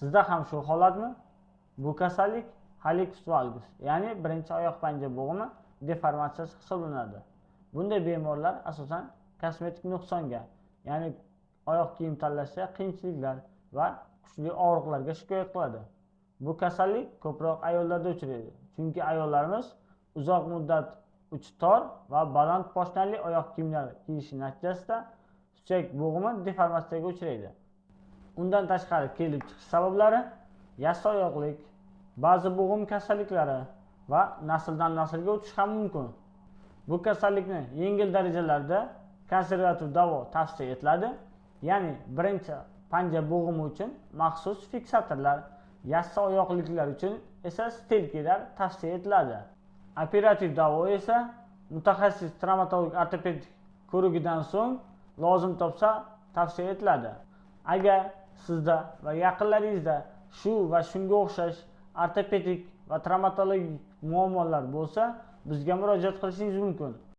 Sizda ham shu holatmi? Bu kasallik hallux valgus, ya'ni birinchi oyoq panja bo'g'imi deformatsiyasi hisoblanadi. Bunday bemorlar asosan kosmetik nuqsonga, ya'ni oyoq kiyim tanlashda qiyinchiliklar va kuchli og'riqlarga shikoyat qiladi. Bu kasallik ko'proq ayollarda uchraydi, chunki ayollarimiz uzoq muddat uchi tor va baland poshnali oyoq kiyimlar kiyishi natijasida suyak bo'g'imi deformatsiyaga uchraydi. Undan tashqari kelib chiqish sabablari yassi oyoqlik, ba'zi bo'g'im kasalliklari va nasldan naslga o'tish ham mumkin. Bu kasallikni yengil darajalarda konservativ davo tavsiya etiladi, ya'ni birinchi panja bo'g'imi uchun maxsus fiksatorlar, yassi oyoqliklar uchun esa stelkalar tavsiya etiladi. Operativ davo esa mutaxassis travmatolog ortopedik ko'rigidan so'ng lozim topsa tavsiya etiladi. Agar sizda va yaqinlaringizda shu va shunga o'xshash ortopedik va travmatologik muammolar bo'lsa, bizga murojaat qilishingiz mumkin.